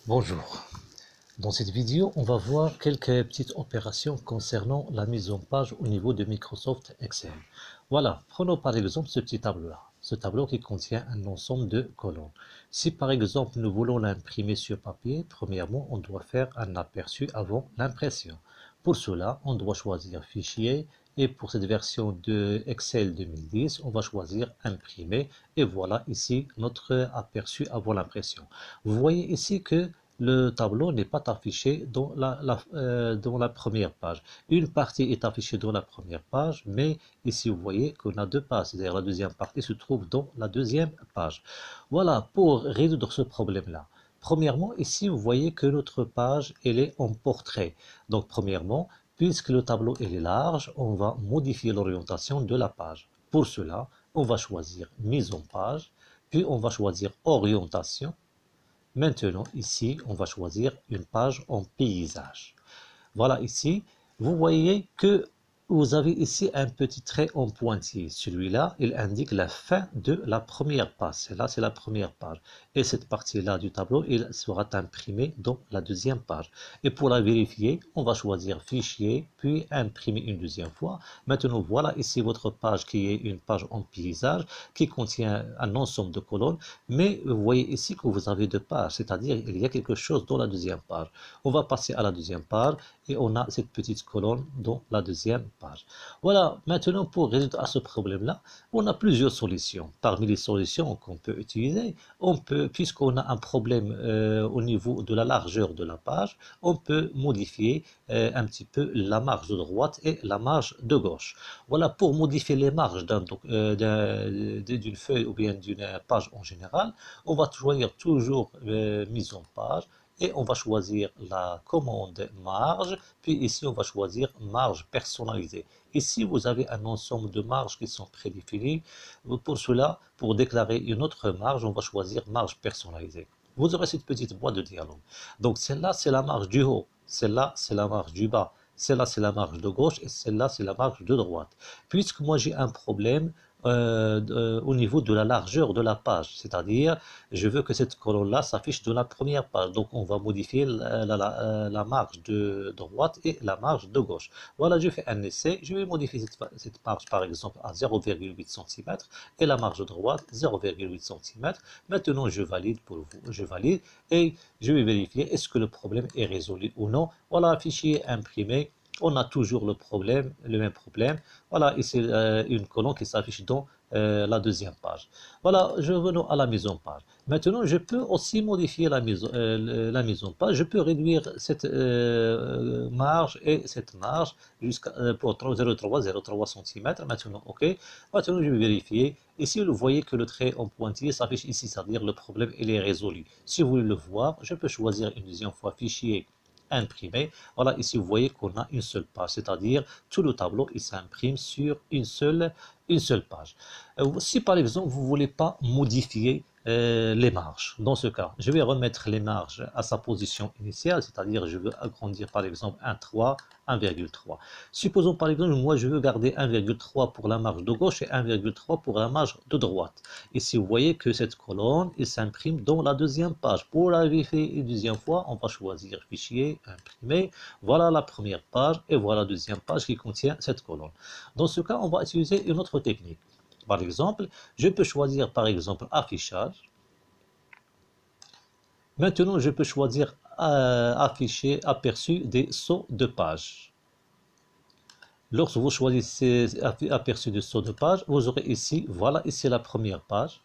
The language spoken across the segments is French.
Bonjour. Dans cette vidéo, on va voir quelques petites opérations concernant la mise en page au niveau de Microsoft Excel. Voilà, prenons par exemple ce petit tableau-là. Ce tableau qui contient un ensemble de colonnes. Si par exemple nous voulons l'imprimer sur papier, premièrement, on doit faire un aperçu avant l'impression. Pour cela, on doit choisir Fichier et pour cette version de Excel 2010, on va choisir Imprimer et voilà ici notre aperçu avant l'impression. Vous voyez ici que le tableau n'est pas affiché dans la première page. Une partie est affichée dans la première page, mais ici vous voyez qu'on a deux pages, c'est-à-dire la deuxième partie se trouve dans la deuxième page. Voilà, pour résoudre ce problème-là. Premièrement, ici vous voyez que notre page elle est en portrait. Donc premièrement, puisque le tableau est large, on va modifier l'orientation de la page. Pour cela, on va choisir Mise en page, puis on va choisir Orientation. Maintenant, ici, on va choisir une page en paysage. Voilà ici, vous voyez que vous avez ici un petit trait en pointillé. Celui-là, il indique la fin de la première page. Celle-là, c'est la première page. Et cette partie-là du tableau, il sera imprimée dans la deuxième page. Et pour la vérifier, on va choisir Fichier, puis Imprimer une deuxième fois. Maintenant, voilà ici votre page qui est une page en paysage, qui contient un ensemble de colonnes. Mais vous voyez ici que vous avez deux pages, c'est-à-dire il y a quelque chose dans la deuxième page. On va passer à la deuxième page et on a cette petite colonne dans la deuxième page. Voilà, maintenant pour résoudre à ce problème-là, on a plusieurs solutions. Parmi les solutions qu'on peut utiliser, on peut, puisqu'on a un problème au niveau de la largeur de la page, on peut modifier un petit peu la marge de droite et la marge de gauche. Voilà, pour modifier les marges d'une feuille ou bien d'une page en général, on va choisir toujours mise en page et on va choisir la commande marge, puis ici on va choisir marge personnalisée. Ici vous avez un ensemble de marges qui sont prédéfinies. Pour cela, pour déclarer une autre marge, on va choisir marge personnalisée. Vous aurez cette petite boîte de dialogue. Donc celle-là c'est la marge du haut, celle-là c'est la marge du bas, celle-là c'est la marge de gauche et celle-là c'est la marge de droite. Puisque moi j'ai un problème au niveau de la largeur de la page, c'est-à-dire je veux que cette colonne-là s'affiche dans la première page, donc on va modifier la marge de droite et la marge de gauche. Voilà, je fais un essai, je vais modifier cette marge par exemple à 0,8 cm et la marge de droite 0,8 cm. Maintenant je valide pour vous, je valide et je vais vérifier est-ce que le problème est résolu ou non. Voilà, fichier imprimé. On a toujours le même problème. Voilà, ici une colonne qui s'affiche dans la deuxième page. Voilà, je revenons à la mise en page. Maintenant, je peux aussi modifier la mise en page. Je peux réduire cette marge et cette marge jusqu'à pour 0,3 cm. Maintenant, OK. Maintenant, je vais vérifier. Ici, vous voyez que le trait en pointillé s'affiche ici, c'est-à-dire le problème il est résolu. Si vous voulez le voir, je peux choisir une deuxième fois Fichier, Imprimer. Voilà, ici vous voyez qu'on a une seule page, c'est-à-dire tout le tableau il s'imprime sur une seule page. Si par exemple vous ne voulez pas modifier les marges, dans ce cas, je vais remettre les marges à sa position initiale, c'est-à-dire je veux agrandir par exemple 1,3, 1,3. Supposons par exemple, moi je veux garder 1,3 pour la marge de gauche et 1,3 pour la marge de droite. Ici vous voyez que cette colonne il s'imprime dans la deuxième page. Pour la vérifier une deuxième fois, on va choisir Fichier, Imprimer. Voilà la première page et voilà la deuxième page qui contient cette colonne. Dans ce cas, on va utiliser une autre technique. Par exemple, je peux choisir par exemple Affichage. Maintenant, je peux choisir Afficher aperçu des sauts de page. Lorsque vous choisissez aperçu des sauts de page, vous aurez ici, voilà, ici la première page.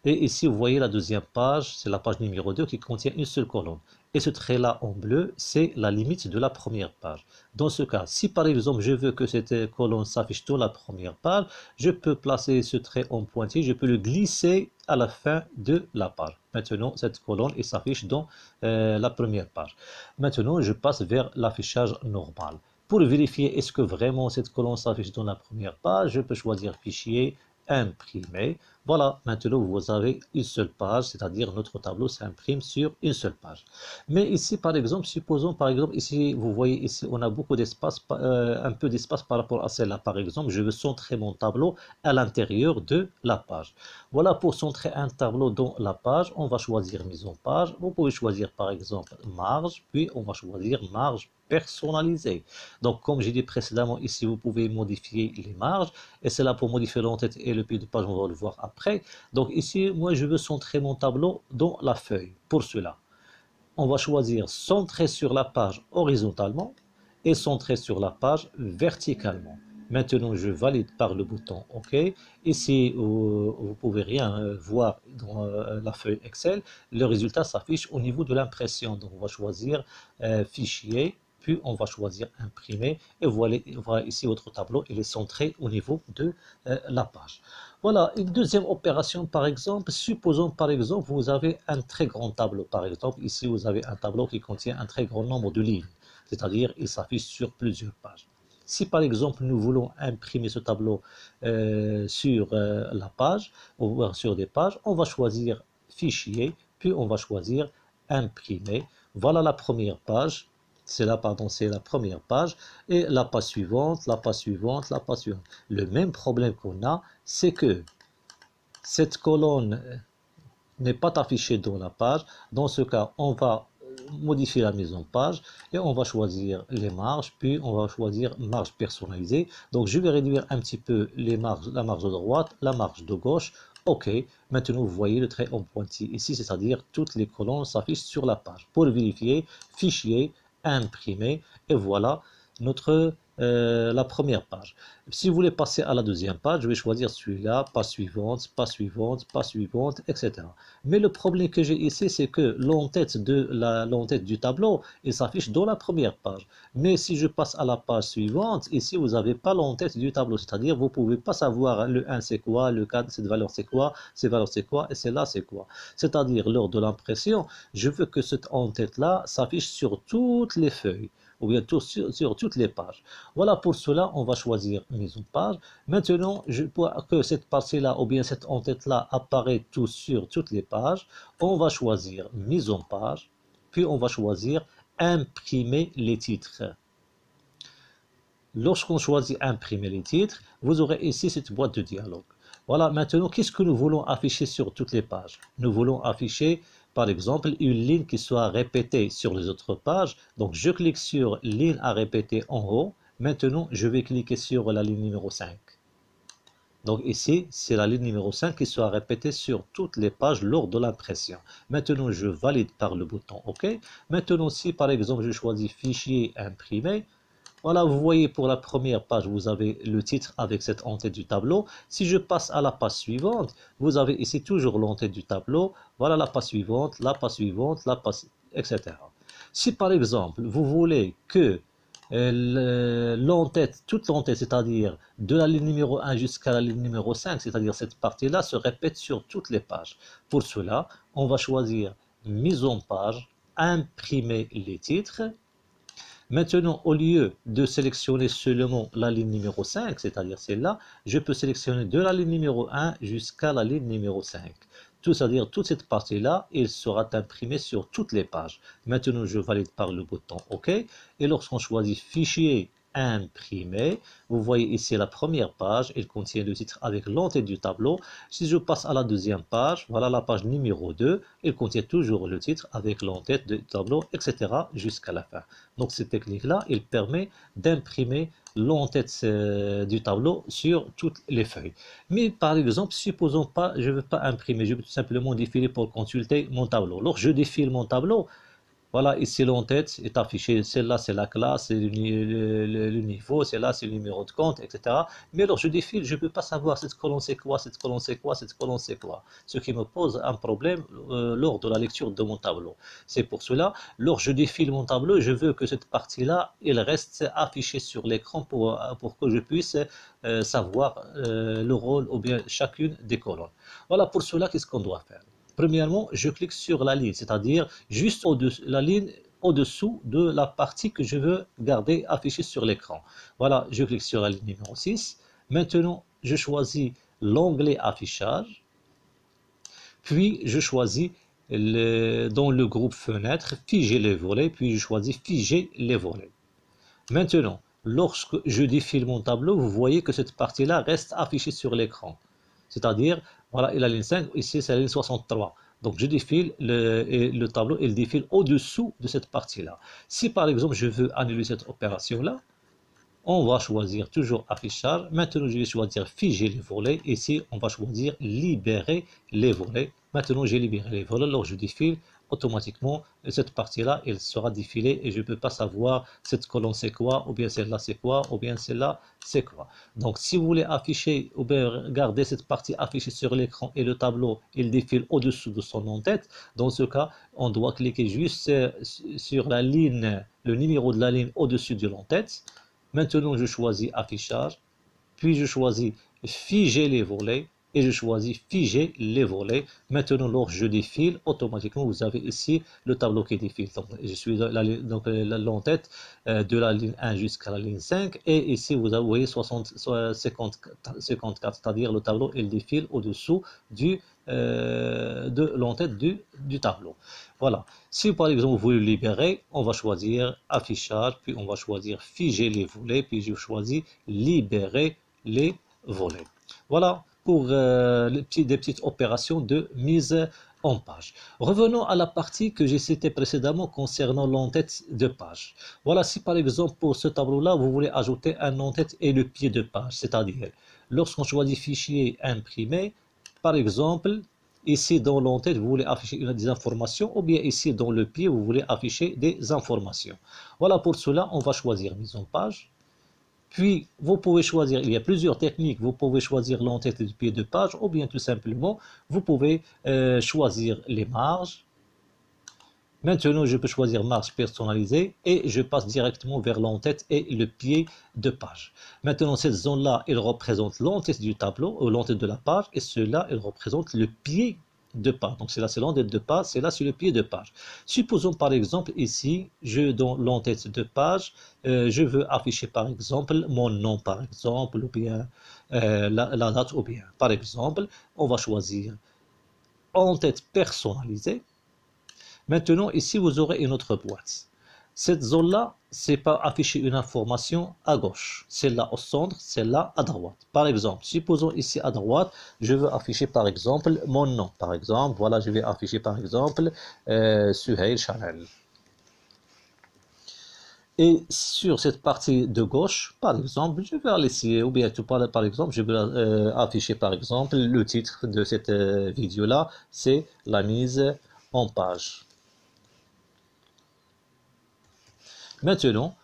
Et ici, vous voyez la deuxième page, c'est la page numéro 2 qui contient une seule colonne. Et ce trait-là en bleu, c'est la limite de la première page. Dans ce cas, si par exemple je veux que cette colonne s'affiche dans la première page, je peux placer ce trait en pointillé, je peux le glisser à la fin de la page. Maintenant, cette colonne s'affiche dans la première page. Maintenant, je passe vers l'affichage normal. Pour vérifier est-ce que vraiment cette colonne s'affiche dans la première page, je peux choisir Fichier, Imprimer. Voilà, maintenant vous avez une seule page, c'est-à-dire notre tableau s'imprime sur une seule page. Mais ici, par exemple, supposons par exemple, ici, vous voyez ici, on a beaucoup d'espace, un peu d'espace par rapport à celle-là. Par exemple, je veux centrer mon tableau à l'intérieur de la page. Voilà, pour centrer un tableau dans la page, on va choisir mise en page. Vous pouvez choisir par exemple marge, puis on va choisir marge personnalisée. Donc, comme j'ai dit précédemment, ici, vous pouvez modifier les marges. Et c'est là pour modifier l'entête et le pied de page, on va le voir après. Donc ici, moi, je veux centrer mon tableau dans la feuille. Pour cela, on va choisir centrer sur la page horizontalement et centrer sur la page verticalement. Maintenant, je valide par le bouton OK. Ici, vous ne pouvez rien voir dans la feuille Excel. Le résultat s'affiche au niveau de l'impression. Donc, on va choisir Fichier, puis on va choisir Imprimer. Et voilà ici votre tableau, il est centré au niveau de la page. Voilà, une deuxième opération, par exemple, supposons par exemple, vous avez un très grand tableau. Par exemple, ici, vous avez un tableau qui contient un très grand nombre de lignes, c'est-à-dire il s'affiche sur plusieurs pages. Si par exemple, nous voulons imprimer ce tableau sur la page, ou sur des pages, on va choisir Fichier, puis on va choisir Imprimer. Voilà la première page. C'est là, pardon, c'est la première page. Et la page suivante, la page suivante, la page suivante. Le même problème qu'on a, c'est que cette colonne n'est pas affichée dans la page. Dans ce cas, on va modifier la mise en page et on va choisir les marges, puis on va choisir marge personnalisée. Donc je vais réduire un petit peu les marges, la marge de droite, la marge de gauche. OK, maintenant vous voyez le trait en pointillé ici, c'est-à-dire toutes les colonnes s'affichent sur la page. Pour vérifier, fichier, imprimer, et voilà notre la première page. Si vous voulez passer à la deuxième page, je vais choisir celui-là, page suivante, page suivante, page suivante, etc. Mais le problème que j'ai ici, c'est que l'entête du tableau, il s'affiche dans la première page. Mais si je passe à la page suivante, ici, vous n'avez pas l'entête du tableau. C'est-à-dire, vous ne pouvez pas savoir le 1 c'est quoi, le 4 cette valeur c'est quoi, cette valeur c'est quoi, et celle-là c'est quoi. C'est-à-dire, lors de l'impression, je veux que cette entête-là s'affiche sur toutes les feuilles, ou bien sur toutes les pages. Voilà, pour cela, on va choisir mise en page. Maintenant, pour que cette partie-là ou bien cette en-tête-là apparaît tout sur toutes les pages, on va choisir mise en page, puis on va choisir imprimer les titres. Lorsqu'on choisit imprimer les titres, vous aurez ici cette boîte de dialogue. Voilà, maintenant, qu'est-ce que nous voulons afficher sur toutes les pages? Nous voulons afficher, par exemple, une ligne qui soit répétée sur les autres pages. Donc, je clique sur ligne à répéter en haut. Maintenant, je vais cliquer sur la ligne numéro 5. Donc ici, c'est la ligne numéro 5 qui sera répétée sur toutes les pages lors de l'impression. Maintenant, je valide par le bouton OK. Maintenant, si par exemple, je choisis Fichier, Imprimer, voilà, vous voyez pour la première page, vous avez le titre avec cette en-tête du tableau. Si je passe à la page suivante, vous avez ici toujours l'en-tête du tableau. Voilà la page suivante, la page suivante, la page, etc. Si par exemple, vous voulez que l'entête, toute l'entête, c'est-à-dire de la ligne numéro 1 jusqu'à la ligne numéro 5, c'est-à-dire cette partie-là, se répète sur toutes les pages. Pour cela, on va choisir mise en page, imprimer les titres. Maintenant, au lieu de sélectionner seulement la ligne numéro 5, c'est-à-dire celle-là, je peux sélectionner de la ligne numéro 1 jusqu'à la ligne numéro 5. C'est-à-dire toute cette partie-là, il sera imprimé sur toutes les pages. Maintenant, je valide par le bouton OK. Et lorsqu'on choisit Fichier, Imprimer, vous voyez ici la première page, elle contient le titre avec l'entête du tableau. Si je passe à la deuxième page, voilà la page numéro 2, elle contient toujours le titre avec l'entête du tableau, etc. jusqu'à la fin. Donc cette technique-là, elle permet d'imprimer l'entête du tableau sur toutes les feuilles. Mais par exemple, supposons pas, je ne veux pas imprimer, je veux tout simplement défiler pour consulter mon tableau. Lorsque je défile mon tableau, voilà, ici l'entête est affichée, celle-là c'est la classe, c'est le niveau, celle-là c'est le numéro de compte, etc. Mais lorsque je défile, je ne peux pas savoir cette colonne c'est quoi, cette colonne c'est quoi, cette colonne c'est quoi. Ce qui me pose un problème lors de la lecture de mon tableau. C'est pour cela, lorsque je défile mon tableau, je veux que cette partie-là, elle reste affichée sur l'écran pour que je puisse savoir le rôle ou bien chacune des colonnes. Voilà, pour cela, qu'est-ce qu'on doit faire? Premièrement, je clique sur la ligne, c'est-à-dire juste la ligne au-dessous de la partie que je veux garder affichée sur l'écran. Voilà, je clique sur la ligne numéro 6. Maintenant, je choisis l'onglet affichage. puis je choisis dans le groupe fenêtre, figer les volets, puis je choisis figer les volets. Maintenant, lorsque je défile mon tableau, vous voyez que cette partie-là reste affichée sur l'écran. C'est-à-dire, voilà, il a la ligne 5, ici c'est la ligne 63. Donc je défile, et le tableau, il défile au-dessous de cette partie-là. Si par exemple je veux annuler cette opération-là, on va choisir toujours affichage. Maintenant, je vais choisir figer les volets. Ici, on va choisir libérer les volets. Maintenant, j'ai libéré les volets. Alors, je défile automatiquement. Cette partie-là, elle sera défilée et je ne peux pas savoir cette colonne c'est quoi, ou bien celle-là c'est quoi, ou bien celle-là c'est quoi. Donc, si vous voulez afficher ou bien garder cette partie affichée sur l'écran et le tableau, il défile au-dessous de son en-tête, dans ce cas, on doit cliquer juste sur la ligne, le numéro de la ligne au-dessus de l'en-tête. Maintenant, je choisis affichage, puis je choisis figer les volets et je choisis figer les volets. Maintenant, lorsque je défile, automatiquement, vous avez ici le tableau qui défile. Donc, je suis l'en-tête de la ligne 1 jusqu'à la ligne 5 et ici, vous voyez 54, c'est-à-dire le tableau, il défile au-dessous de l'en-tête du tableau. Voilà. Si par exemple vous voulez libérer, on va choisir affichage, puis on va choisir figer les volets, puis je choisis libérer les volets. Voilà pour des petites opérations de mise en page. Revenons à la partie que j'ai citée précédemment concernant l'en-tête de page. Voilà, si par exemple pour ce tableau-là, vous voulez ajouter un en-tête et le pied de page, c'est-à-dire lorsqu'on choisit fichier imprimer, par exemple, ici dans l'en-tête, vous voulez afficher des informations, ou bien ici dans le pied, vous voulez afficher des informations. Voilà, pour cela, on va choisir mise en page. Puis, vous pouvez choisir, il y a plusieurs techniques, vous pouvez choisir l'en-tête et le pied de page, ou bien tout simplement, vous pouvez choisir les marges. Maintenant, je peux choisir marge personnalisée et je passe directement vers l'en-tête et le pied de page. Maintenant, cette zone-là, elle représente l'en-tête du tableau, ou l'en-tête de la page, et cela, elle représente le pied de page. Donc, c'est là, c'est l'en-tête de page, c'est là, c'est le pied de page. Supposons par exemple ici, dans l'en-tête de page, je veux afficher par exemple mon nom, par exemple, ou bien la date, ou bien par exemple, on va choisir en-tête personnalisée. Maintenant, ici, vous aurez une autre boîte. Cette zone-là, c'est pas afficher une information à gauche. Celle-là au centre, celle-là à droite. Par exemple, supposons ici à droite, je veux afficher par exemple mon nom. Par exemple, voilà, je vais afficher par exemple Suhail Chanel. Et sur cette partie de gauche, par exemple, je vais laisser, ou bien par exemple, je vais afficher par exemple le titre de cette vidéo-là, c'est la mise en page. Maintenant,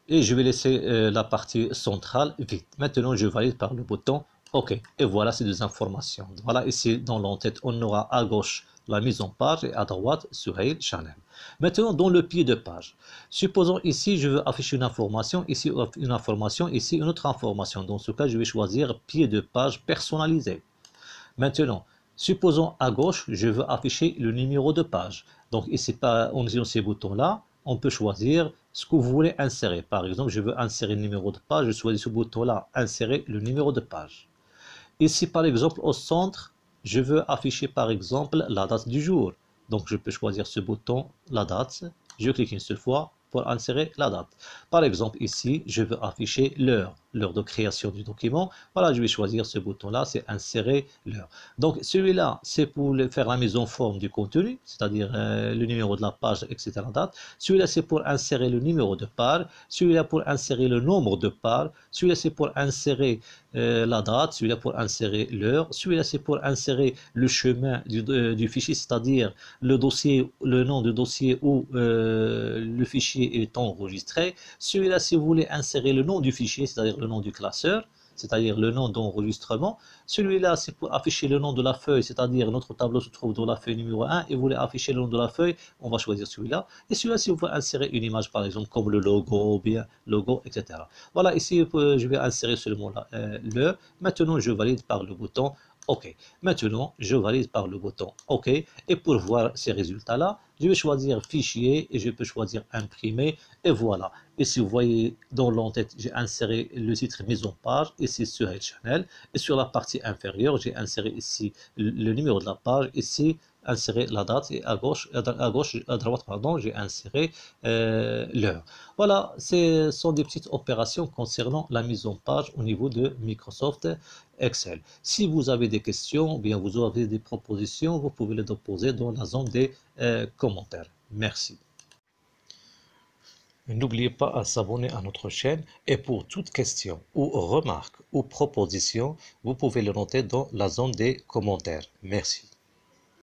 et je vais laisser la partie centrale vide. Maintenant, je valide par le bouton OK. Et voilà ces deux informations. Voilà, ici dans l'en-tête, on aura à gauche la mise en page et à droite Suhail Chanel. Maintenant, dans le pied de page, supposons ici, je veux afficher une information, ici une information, ici une autre information. Dans ce cas, je vais choisir pied de page personnalisé. Maintenant, supposons à gauche, je veux afficher le numéro de page. Donc ici, en utilisant ces boutons-là, on peut choisir ce que vous voulez insérer. Par exemple, je veux insérer le numéro de page, je choisis ce bouton-là, insérer le numéro de page. Ici, par exemple, au centre, je veux afficher par exemple la date du jour. Donc, je peux choisir ce bouton, la date. Je clique une seule fois pour insérer la date. Par exemple, ici, je veux afficher l'heure de création du document. Voilà, je vais choisir ce bouton-là, c'est insérer l'heure. Donc, celui-là, c'est pour faire la mise en forme du contenu, c'est-à-dire le numéro de la page, etc. Date. Celui-là, c'est pour insérer le numéro de page. Celui-là, pour insérer le nombre de pages. Celui-là, c'est pour insérer la date. Celui-là, pour insérer l'heure. Celui-là, c'est pour insérer le chemin du fichier, c'est-à-dire le dossier, le nom du dossier où le fichier est enregistré. Celui-là, si vous voulez insérer le nom du fichier, c'est-à-dire le nom du classeur, c'est-à-dire le nom d'enregistrement. Celui-là, c'est pour afficher le nom de la feuille, c'est-à-dire notre tableau se trouve dans la feuille numéro 1 et vous voulez afficher le nom de la feuille, on va choisir celui-là. Et celui-là, si vous voulez insérer une image, par exemple, comme le logo, ou bien logo, etc. Voilà, ici, je vais insérer seulement l'heure. Maintenant, je valide par le bouton OK. Maintenant, je valide par le bouton OK. Et pour voir ces résultats-là, je vais choisir Fichier et je peux choisir Imprimer. Et voilà. Ici, vous voyez, dans l'entête, j'ai inséré le titre mise en page, ici sur HTML. Et sur la partie inférieure, j'ai inséré ici le numéro de la page, ici, inséré la date, et à droite, pardon, j'ai inséré l'heure. Voilà, ce sont des petites opérations concernant la mise en page au niveau de Microsoft Excel. Si vous avez des questions, ou bien vous avez des propositions, vous pouvez les déposer dans la zone des commentaires. Merci. N'oubliez pas à s'abonner à notre chaîne et pour toute question ou remarque ou proposition, vous pouvez le noter dans la zone des commentaires. Merci.